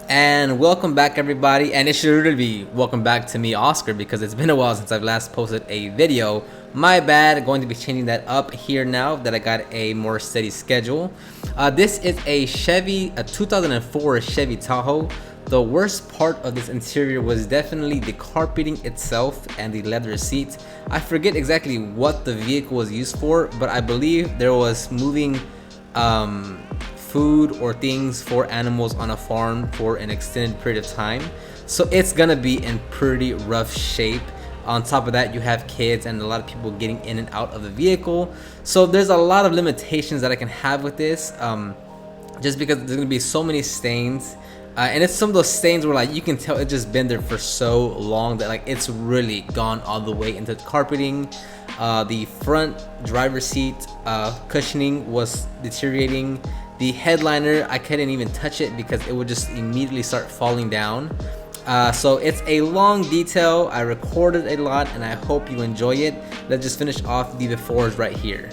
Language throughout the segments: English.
And welcome back, everybody. And it should really be welcome back to me, Oscar, because it's been a while since I've last posted a video. My bad. Going to be changing that up here now that I got a more steady schedule. This is a 2004 Chevy Tahoe. The worst part of this interior was definitely the carpeting itself and the leather seats. I forget exactly what the vehicle was used for, but I believe there was moving food or things for animals on a farm for an extended period of time, so it's gonna be in pretty rough shape. On top of that, you have kids and a lot of people getting in and out of the vehicle, so there's a lot of limitations that I can have with this, just because there's gonna be so many stains, and it's some of those stains where like you can tell it's just been there for so long that like it's really gone all the way into the carpeting. The front driver's seat cushioning was deteriorating. The headliner, I couldn't even touch it because it would just immediately start falling down. So it's a long detail. I recorded a lot and I hope you enjoy it. Let's just finish off the befores right here.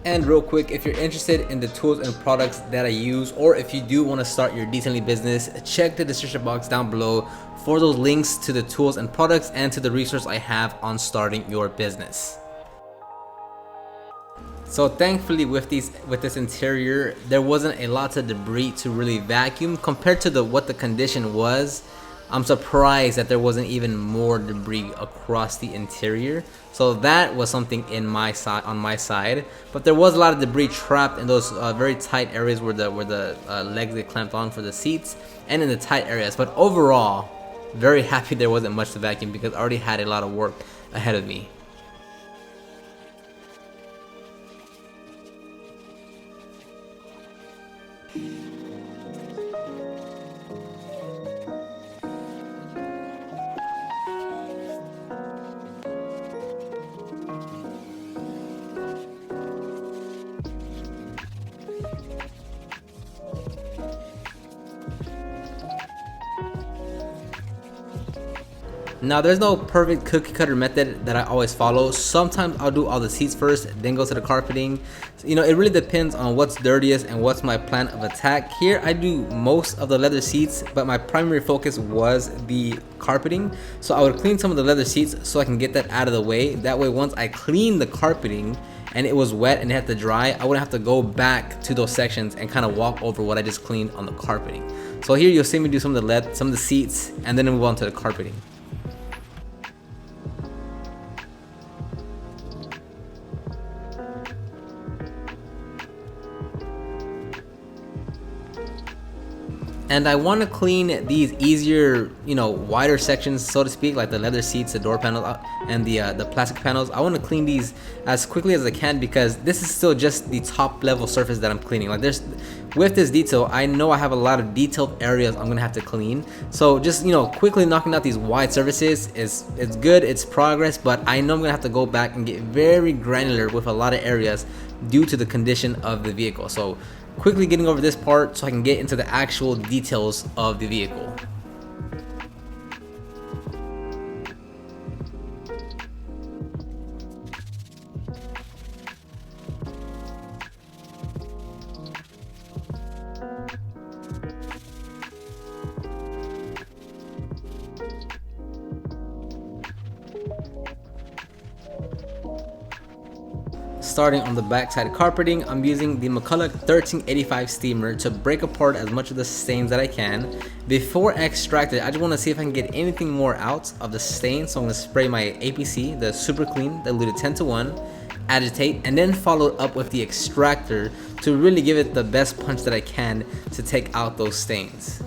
And real quick, if you're interested in the tools and products that I use, or if you do want to start your detailing business, check the description box down below for those links to the tools and products and to the resource I have on starting your business. So thankfully with this interior, there wasn't a lot of debris to really vacuum compared to what the condition was. I'm surprised that there wasn't even more debris across the interior. So that was something on my side. But there was a lot of debris trapped in those very tight areas where the legs get clamped on for the seats and in the tight areas. But overall, very happy there wasn't much to vacuum because I already had a lot of work ahead of me. Now there's no perfect cookie cutter method that I always follow. Sometimes I'll do all the seats first, then go to the carpeting. You know, it really depends on what's dirtiest and what's my plan of attack. Here I do most of the leather seats, but my primary focus was the carpeting. So I would clean some of the leather seats so I can get that out of the way. That way once I clean the carpeting and it was wet and it had to dry, I wouldn't have to go back to those sections and kind of walk over what I just cleaned on the carpeting. So here you'll see me do some of the seats and then move on to the carpeting. And I want to clean these easier, wider sections, so to speak, like the leather seats, the door panels, and the plastic panels. I want to clean these as quickly as I can because this is still just the top level surface that I'm cleaning. Like with this detail, I know I have a lot of detailed areas I'm gonna have to clean. So just quickly knocking out these wide surfaces it's good, it's progress, but I know I'm gonna have to go back and get very granular with a lot of areas due to the condition of the vehicle. So quickly getting over this part so I can get into the actual details of the vehicle. Starting on the backside carpeting, I'm using the McCulloch 1385 steamer to break apart as much of the stains that I can. Before I extract it, I just want to see if I can get anything more out of the stain, so I'm going to spray my APC, the Super Clean, diluted 10 to 1, agitate, and then follow it up with the extractor to really give it the best punch that I can to take out those stains.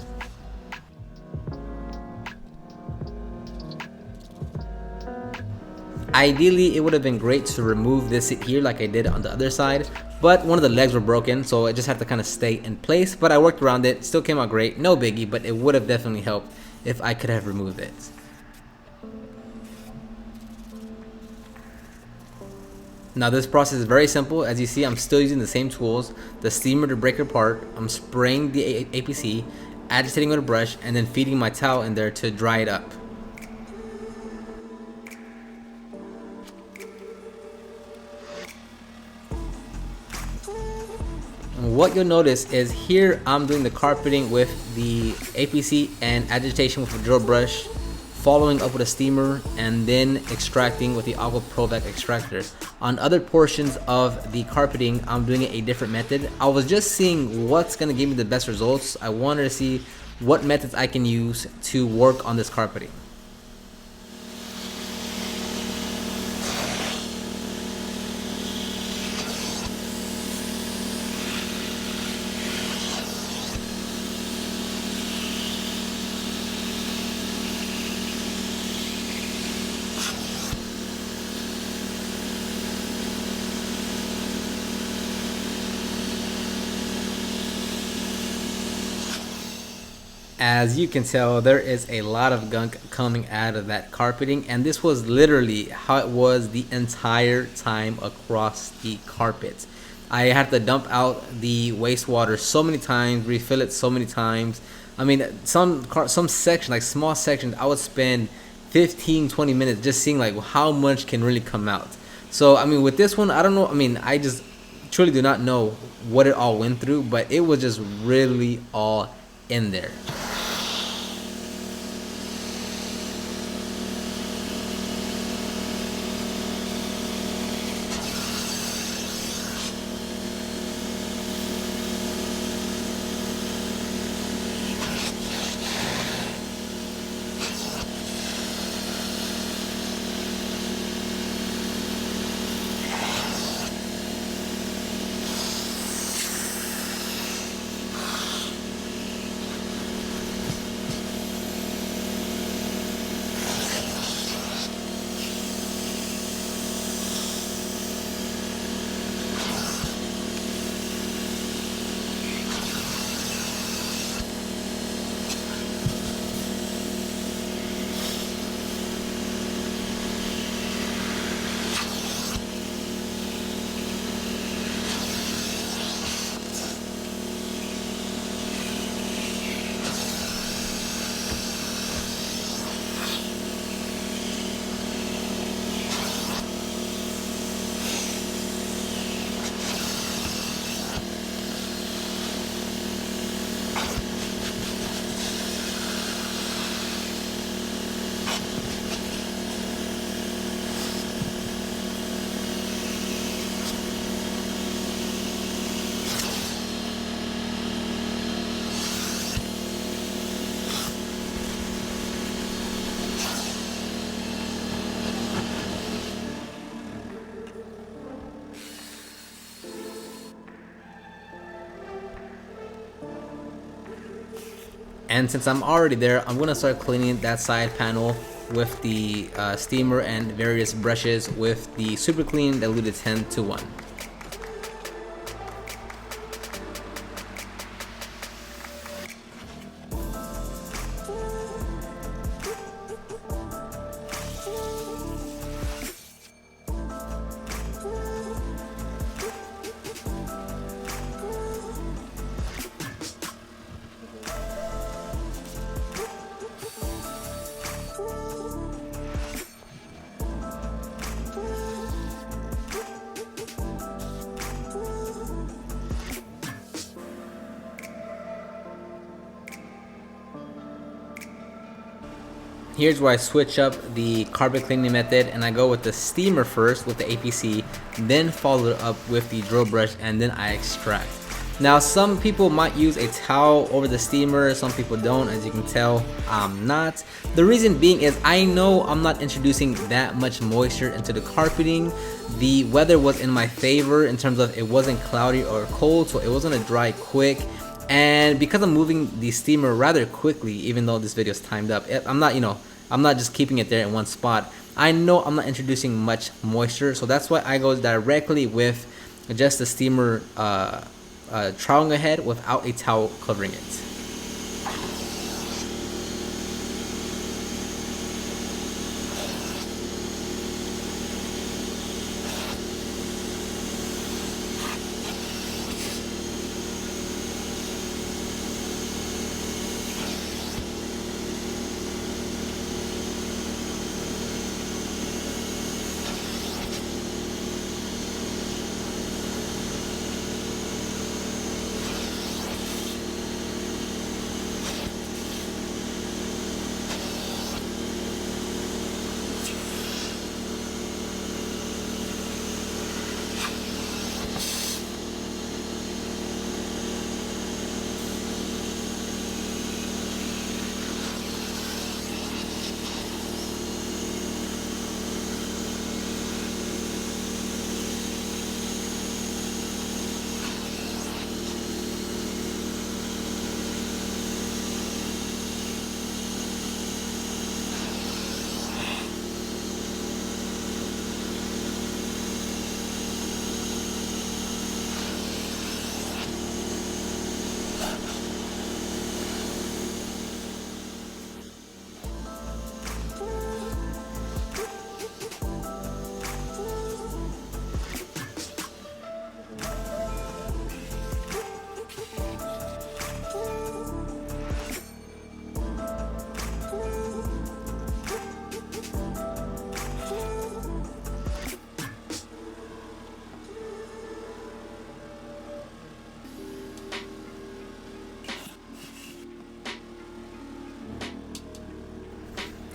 Ideally, it would have been great to remove this seat here like I did on the other side, but one of the legs were broken, so it just had to kind of stay in place. But I worked around it, still came out great, no biggie, but it would have definitely helped if I could have removed it. Now this process is very simple. As you see, I'm still using the same tools, the steamer to break it apart. I'm spraying the APC, agitating with a brush, and then feeding my towel in there to dry it up. And what you'll notice is here I'm doing the carpeting with the APC and agitation with a drill brush, following up with a steamer, and then extracting with the Aqua Pro Vac extractor. On other portions of the carpeting, I'm doing it a different method. I was just seeing what's gonna give me the best results. I wanted to see what methods I can use to work on this carpeting. As you can tell, there is a lot of gunk coming out of that carpeting, and this was literally how it was the entire time across the carpet. I had to dump out the wastewater so many times, refill it so many times. I mean, some section, like small sections, I would spend 15-20 minutes just seeing like how much can really come out. So I mean, with this one, I don't know. I mean, I just truly do not know what it all went through, but it was just really all in there. And since I'm already there, I'm gonna start cleaning that side panel with the steamer and various brushes with the Super Clean diluted 10-to-1. Here's where I switch up the carpet cleaning method and I go with the steamer first with the APC, then follow it up with the drill brush, and then I extract. Now some people might use a towel over the steamer, some people don't. As you can tell, I'm not. The reason being is I know I'm not introducing that much moisture into the carpeting. The weather was in my favor in terms of it wasn't cloudy or cold, so it was gonna dry quick. And because I'm moving the steamer rather quickly, even though this video is timed up, I'm not just keeping it there in one spot. I know I'm not introducing much moisture, so that's why I go directly with just the steamer troweling ahead without a towel covering it.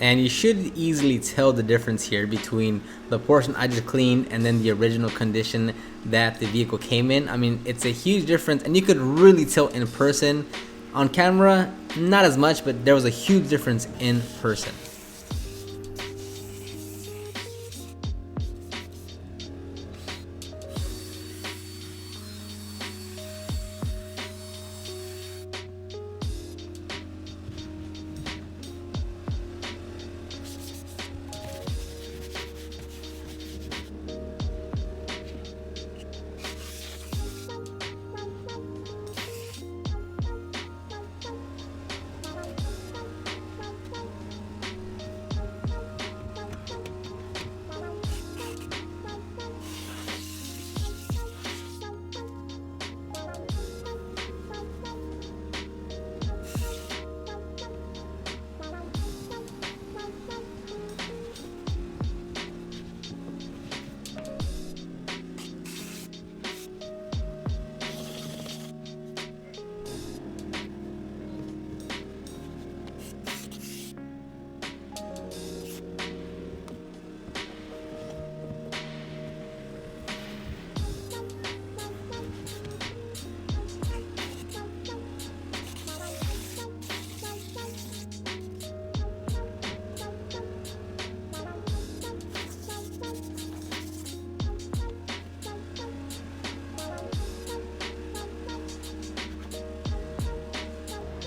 And you should easily tell the difference here between the portion I just cleaned and then the original condition that the vehicle came in. I mean, it's a huge difference, and you could really tell in person. On camera, not as much, but there was a huge difference in person.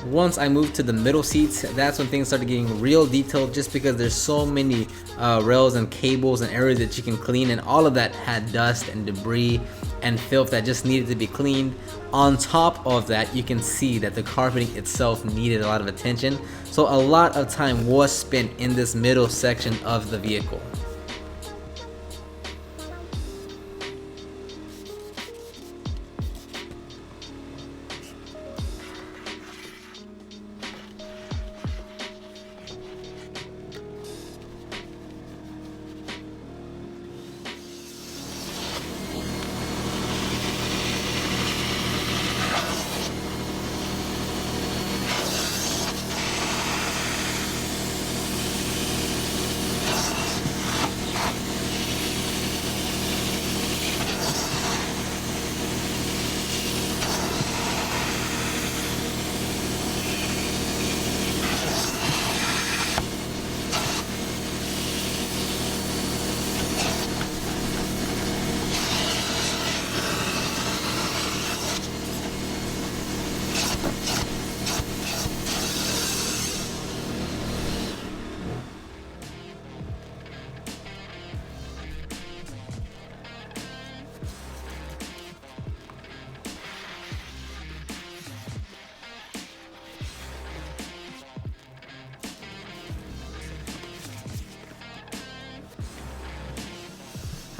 Once I moved to the middle seats, that's when things started getting real detailed, just because there's so many rails and cables and areas that you can clean, and all of that had dust and debris and filth that just needed to be cleaned. On top of that, you can see that the carpeting itself needed a lot of attention, so a lot of time was spent in this middle section of the vehicle.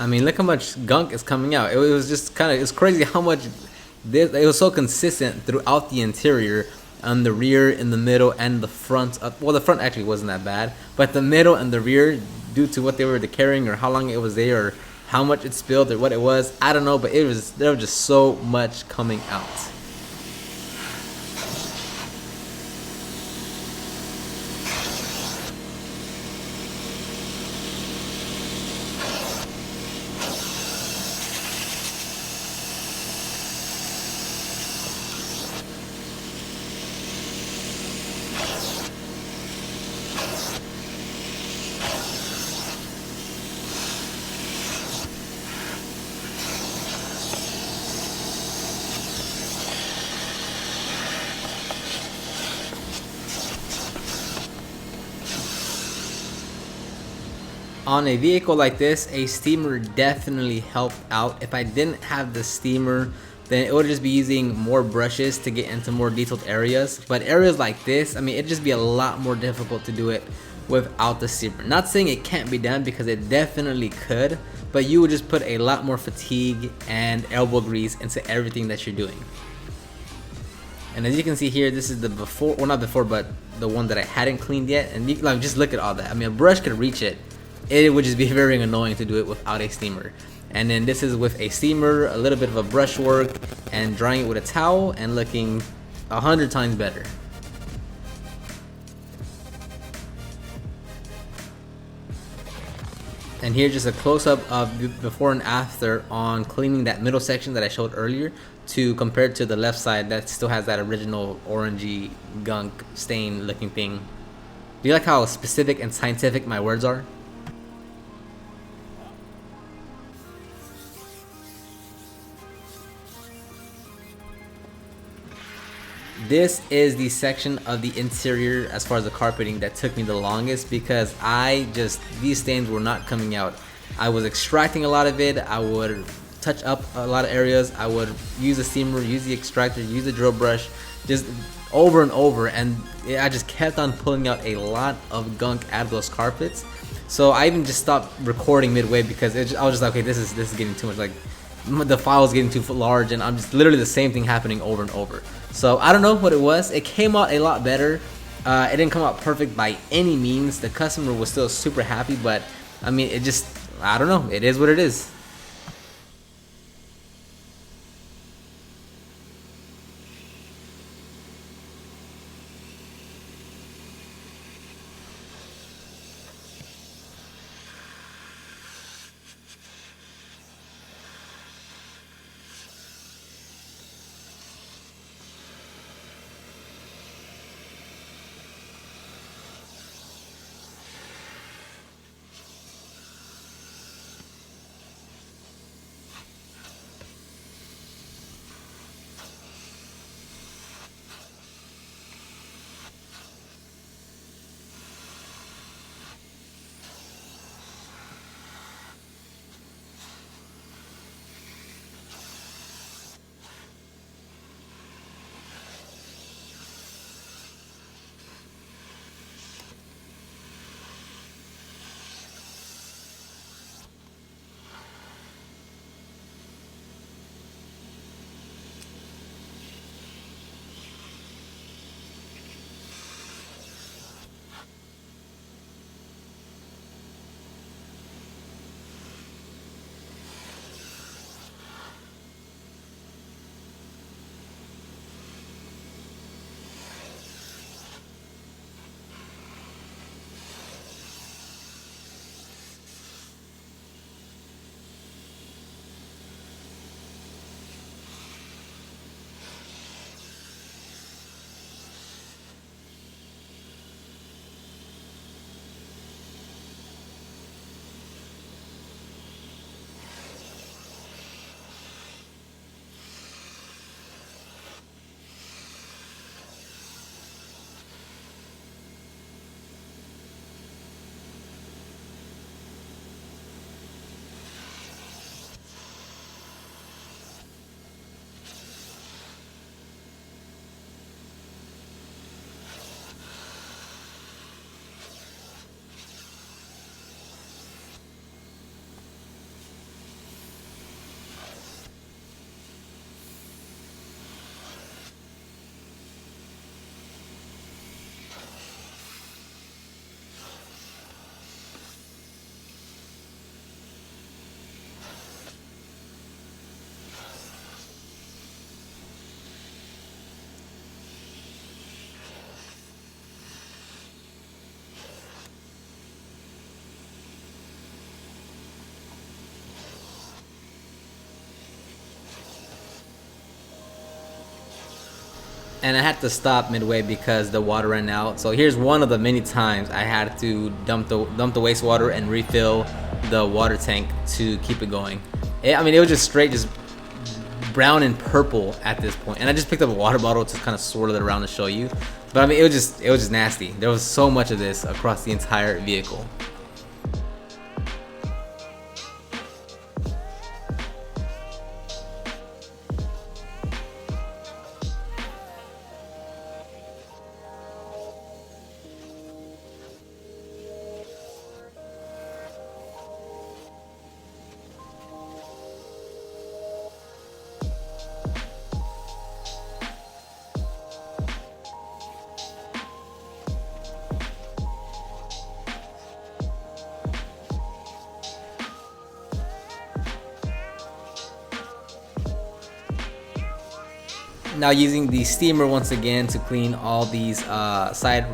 I mean, look how much gunk is coming out. It was just kind of, it's crazy how much this, it was so consistent throughout the interior, on the rear, in the middle, and the front. Well, the front actually wasn't that bad, but the middle and the rear, due to what they were carrying or how long it was there or how much it spilled or what it was, I don't know, but there was just so much coming out. On a vehicle like this, a steamer definitely helped out. If I didn't have the steamer, then it would just be using more brushes to get into more detailed areas. But areas like this, I mean, it'd just be a lot more difficult to do it without the steamer. Not saying it can't be done, because it definitely could, but you would just put a lot more fatigue and elbow grease into everything that you're doing. And as you can see here, this is the before, well, not before, but the one that I hadn't cleaned yet. And you, like, just look at all that. I mean, a brush could reach it. It would just be very annoying to do it without a steamer. And then this is with a steamer, a little bit of a brush work, and drying it with a towel, and looking 100 times better. And here's just a close-up of before and after on cleaning that middle section that I showed earlier, to compared to the left side that still has that original orangey gunk stain looking thing. Do you like how specific and scientific my words are? This is the section of the interior as far as the carpeting that took me the longest, because these stains were not coming out. I was extracting a lot of it. I would touch up a lot of areas. I would use a steamer, use the extractor, use the drill brush, just over and over, and I just kept on pulling out a lot of gunk out of those carpets. So I even just stopped recording midway, because I was just like, okay, this is getting too much. Like, the file is getting too large, and I'm just literally the same thing happening over and over. So I don't know what it was. It came out a lot better. It didn't come out perfect by any means. The customer was still super happy, but I mean, it just, I don't know. It is what it is. and I had to stop midway because the water ran out. So here's one of the many times I had to dump the wastewater and refill the water tank to keep it going. I mean, it was just straight, just brown and purple at this point. And I just picked up a water bottle to kind of swirl it around to show you. But I mean, it was just nasty. There was so much of this across the entire vehicle. Now using the steamer once again to clean all these side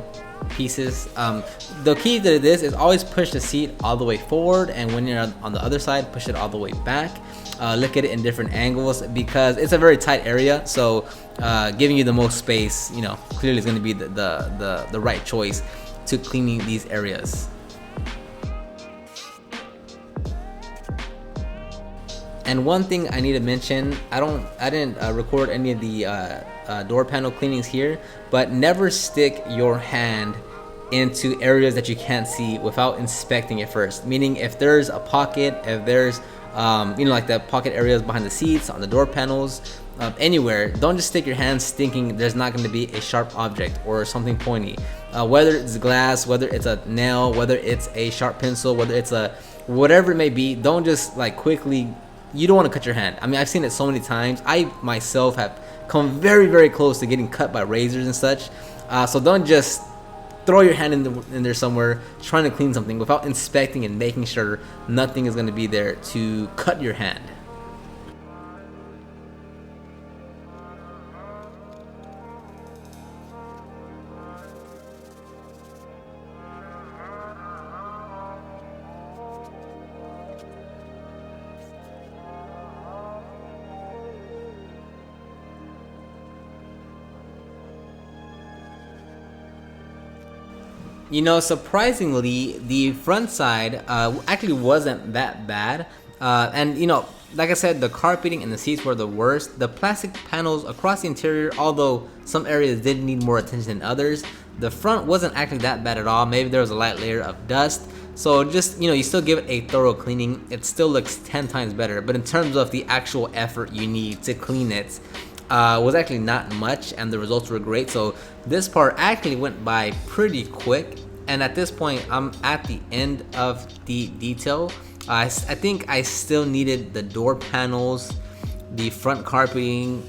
pieces. The key to this is always push the seat all the way forward, and when you're on the other side, push it all the way back. Look at it in different angles because it's a very tight area, so giving you the most space, you know, clearly is going to be the right choice to cleaning these areas. And one thing I need to mention, I didn't record any of the door panel cleanings here, but never stick your hand into areas that you can't see without inspecting it first. Meaning, if there's a pocket, if there's you know, like the pocket areas behind the seats, on the door panels, anywhere, don't just stick your hands thinking there's not going to be a sharp object or something pointy. Whether it's glass, whether it's a nail, whether it's a sharp pencil, whether it's a whatever it may be, don't just like quickly. You don't want to cut your hand. I mean, I've seen it so many times. I myself have come very, very close to getting cut by razors and such. So don't just throw your hand in there somewhere trying to clean something without inspecting and making sure nothing is going to be there to cut your hand. You know, surprisingly, the front side actually wasn't that bad. And, you know, like I said, the carpeting and the seats were the worst. The plastic panels across the interior, although some areas did need more attention than others, the front wasn't actually that bad at all. Maybe there was a light layer of dust. So just, you know, you still give it a thorough cleaning. It still looks 10 times better. But in terms of the actual effort you need to clean it, was actually not much, and the results were great. So this part actually went by pretty quick, and at this point I'm at the end of the detail. I think I still needed the door panels, the front carpeting,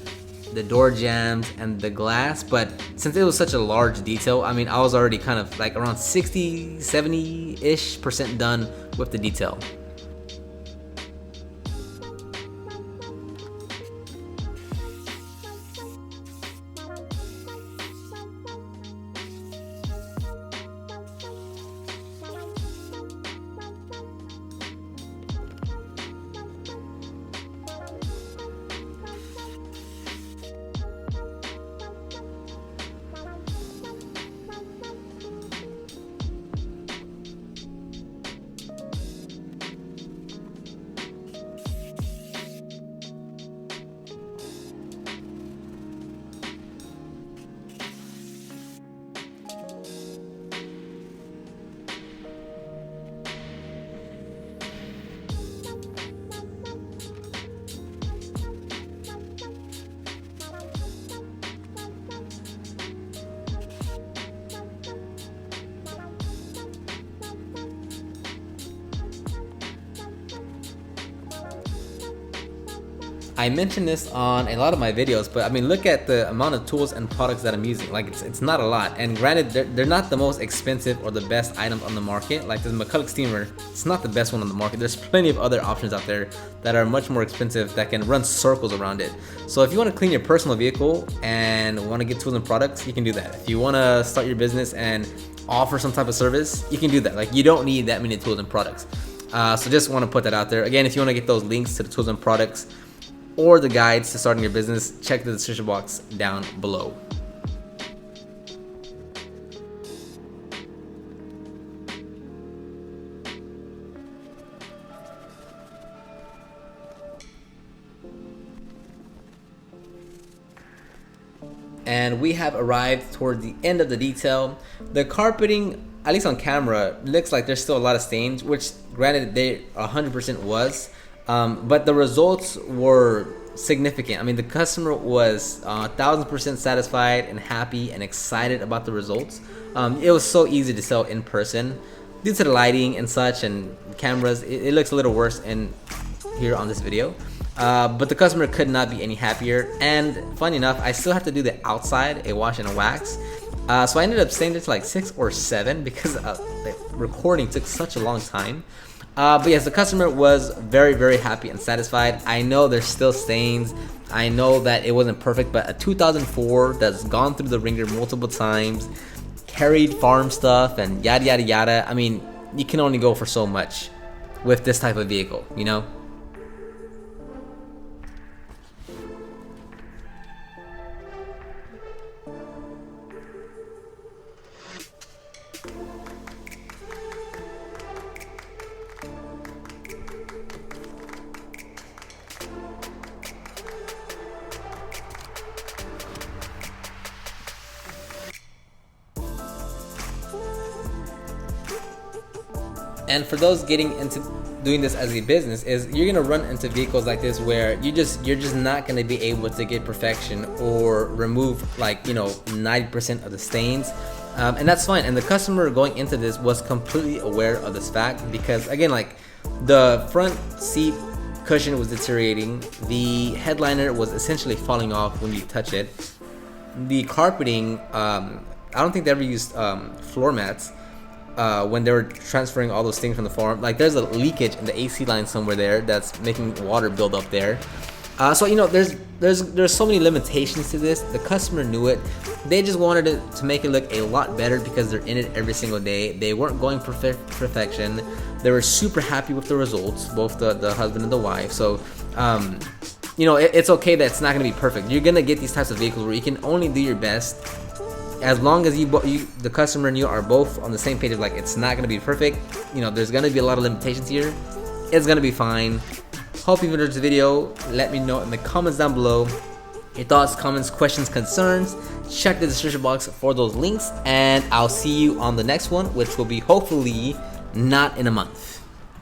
the door jambs, and the glass, but since it was such a large detail, I mean, I was already kind of like around 60-70% done with the detail. I mentioned this on a lot of my videos, but I mean, look at the amount of tools and products that I'm using. Like, it's not a lot, and granted, they're not the most expensive or the best items on the market. Like this McCulloch steamer, it's not the best one on the market. There's plenty of other options out there that are much more expensive that can run circles around it. So if you want to clean your personal vehicle and want to get tools and products, you can do that. If you want to start your business and offer some type of service, you can do that. Like, you don't need that many tools and products. So just want to put that out there. Again, if you want to get those links to the tools and products or the guides to starting your business, check the description box down below. and we have arrived toward the end of the detail. The carpeting, at least on camera, looks like there's still a lot of stains, which granted they 100% was, but the results were significant. I mean, the customer was 1000% satisfied and happy and excited about the results. It was so easy to sell in person due to the lighting and such and cameras. It looks a little worse in here on this video, but the customer could not be any happier. And funny enough, I still have to do the outside, a wash and a wax. So I ended up staying there to like 6 or 7 because the recording took such a long time. But yes, the customer was very, very happy and satisfied. I know there's still stains. I know that it wasn't perfect, but a 2004 that's gone through the ringer multiple times, carried farm stuff and yada yada yada. I mean, you can only go for so much with this type of vehicle, you know? And for those getting into doing this as a business, is you're gonna run into vehicles like this where you're just not gonna be able to get perfection or remove, like, you know, 90% of the stains, and that's fine. And the customer going into this was completely aware of this fact, because again, like, the front seat cushion was deteriorating, the headliner was essentially falling off when you touch it, the carpeting, I don't think they ever used floor mats when they were transferring all those things from the farm. Like, there's a leakage in the AC line somewhere there that's making water build up there. So, you know, there's so many limitations to this. The customer knew it. They just wanted it to make it look a lot better because they're in it every single day. They weren't going for perfection. They were super happy with the results, both the husband and the wife. So, you know, it's okay that it's not going to be perfect. You're going to get these types of vehicles where you can only do your best. As long as the customer and you are both on the same page of, like, it's not going to be perfect, you know, there's going to be a lot of limitations here. It's going to be fine. Hope you enjoyed this video. Let me know in the comments down below your thoughts, comments, questions, concerns. Check the description box for those links, and I'll see you on the next one, which will be hopefully not in a month.